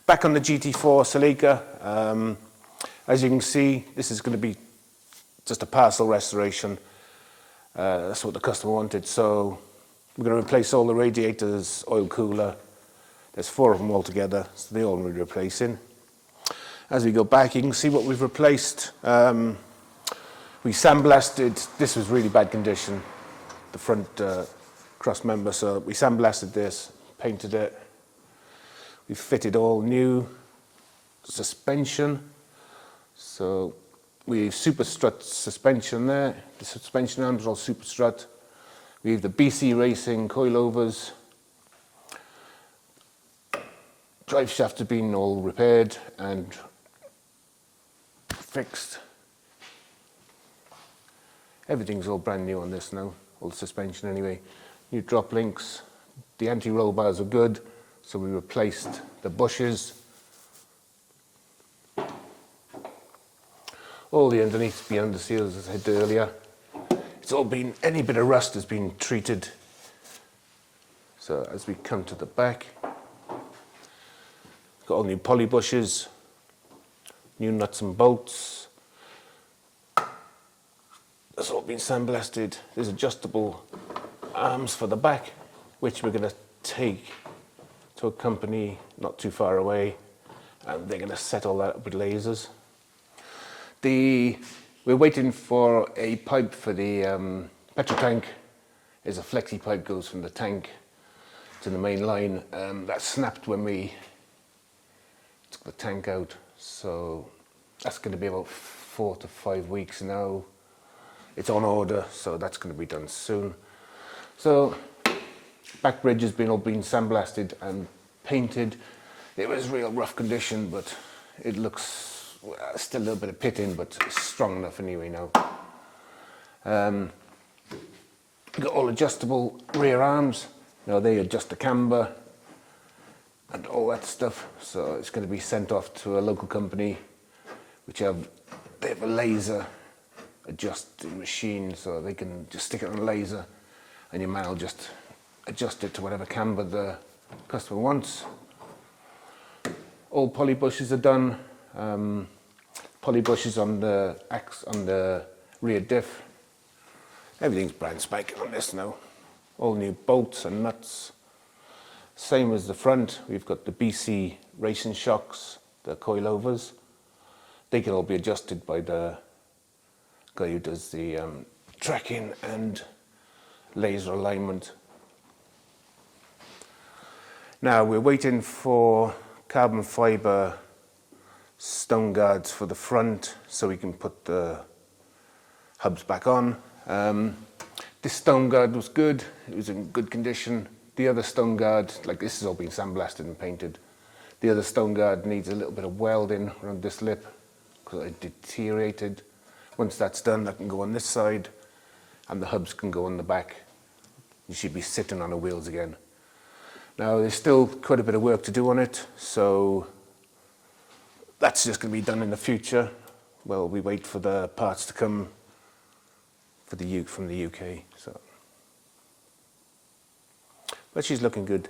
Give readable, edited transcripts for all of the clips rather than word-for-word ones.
Back on the GT4 Celica, as you can see, this is going to be just a partial restoration. That's what the customer wanted. So we're going to replace all the radiators, oil cooler. There's 4 of them altogether, so they all need replacing. As we go back, you can see what we've replaced. We sandblasted. This was really bad condition, the front cross member, so we sandblasted this, painted it. We fitted all new suspension. So we have super strut suspension there. The suspension arms are all super strut. We have the BC Racing coilovers. Drive shafts have been all repaired and fixed. Everything's all brand new on this now, all the suspension anyway. New drop links. The anti-roll bars are good, so we replaced the bushes. All the underneath been under seals, as I said earlier. It's all been, any bit of rust has been treated. So as we come to the back, got all new poly bushes, new nuts and bolts. That's all been sandblasted. There's adjustable arms for the back, which we're going to take to a company not too far away, and they're going to set all that up with lasers. We're waiting for a pipe for the petrol tank. There's a flexi pipe goes from the tank to the main line. That snapped when we took the tank out, so that's going to be about 4 to 5 weeks now. It's on order, so that's going to be done soon. So back bridge has been all been sandblasted and painted. It was real rough condition, but it looks still a little bit of pitting, but it's strong enough anyway now. Got all adjustable rear arms. Now they adjust the camber and all that stuff. So it's going to be sent off to a local company, they have a laser adjusting machine, so they can just stick it on a laser, and your man will just adjust it to whatever camber the customer wants. All poly bushes are done. Poly bushes on the rear diff. Everything's brand spanking on this now. All new bolts and nuts. Same as the front. We've got the BC Racing shocks, the coilovers. They can all be adjusted by the guy who does the tracking and laser alignment. Now we're waiting for carbon fibre stone guards for the front so we can put the hubs back on. This stone guard was good, it was in good condition. The other stone guard, like this has all been sandblasted and painted. The other stone guard needs a little bit of welding around this lip because it deteriorated. Once that's done, that can go on this side and the hubs can go on the back. You should be sitting on the wheels again. Now there's still quite a bit of work to do on it, so that's just going to be done in the future. Well, we wait for the parts to come from the UK. So, but she's looking good.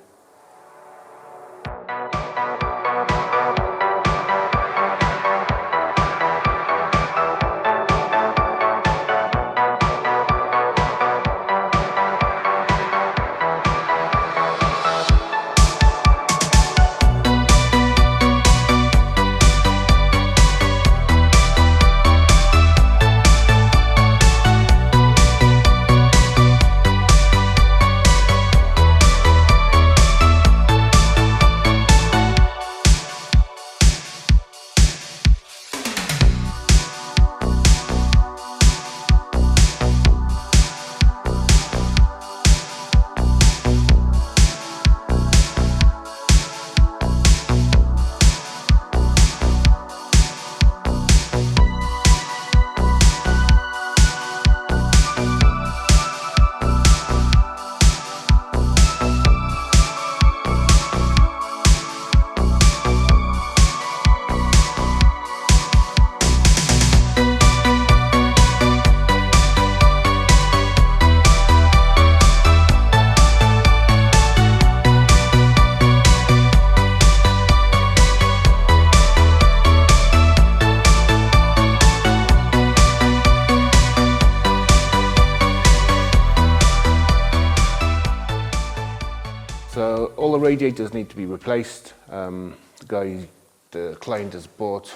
the radiators need to be replaced. The client has bought,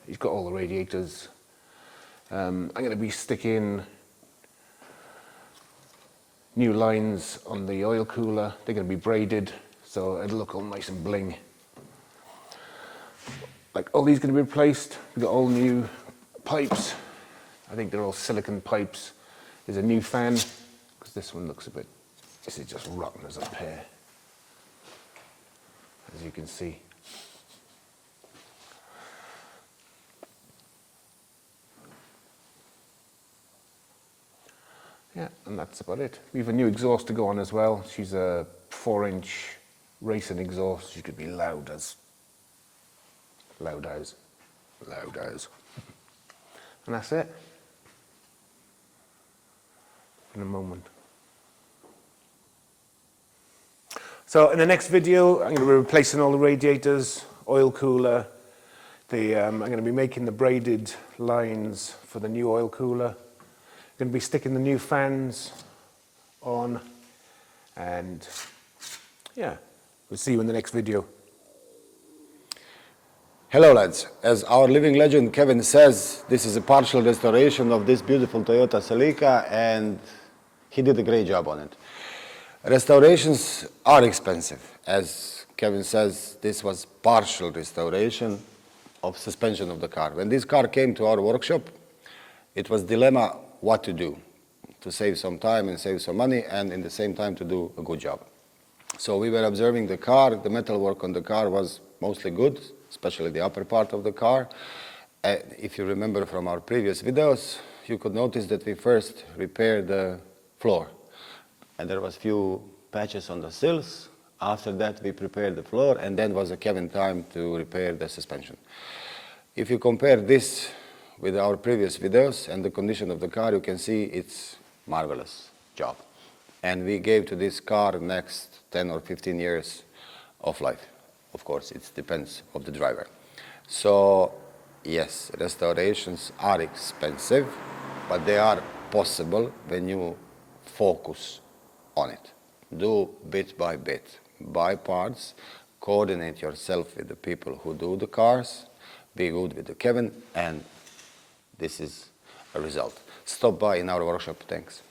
he's got all the radiators. I'm going to be sticking new lines on the oil cooler. They're going to be braided, so it'll look all nice and bling. Like, all these are going to be replaced. We've got all new pipes. I think they're all silicone pipes. There's a new fan, because this one looks a bit, this is just rotten as a pear, as you can see. Yeah, and that's about it. We have a new exhaust to go on as well. She's a 4-inch racing exhaust. She could be loud as. And that's it. In a moment. So in the next video, I'm going to be replacing all the radiators, oil cooler. I'm going to be making the braided lines for the new oil cooler. I'm going to be sticking the new fans on, and yeah, we'll see you in the next video. Hello lads, as our living legend Kevin says, this is a partial restoration of this beautiful Toyota Celica, and he did a great job on it. Restorations are expensive. As Kevin says, this was partial restoration of suspension of the car. When this car came to our workshop, it was dilemma what to do to save some time and save some money, and in the same time to do a good job. So we were observing the car. The metalwork on the car was mostly good, especially the upper part of the car. If you remember from our previous videos, you could notice that we first repaired the floor, and there was few patches on the sills. After that we prepared the floor, and then was a Kevin time to repair the suspension. If you compare this with our previous videos and the condition of the car, you can see it's marvelous job. And we gave to this car next 10 or 15 years of life. Of course, it depends on the driver. So, yes, restorations are expensive, but they are possible when you focus on it. Do bit by bit, buy parts, coordinate yourself with the people who do the cars, be good with the Kevin, and this is a result. Stop by in our workshop. Thanks.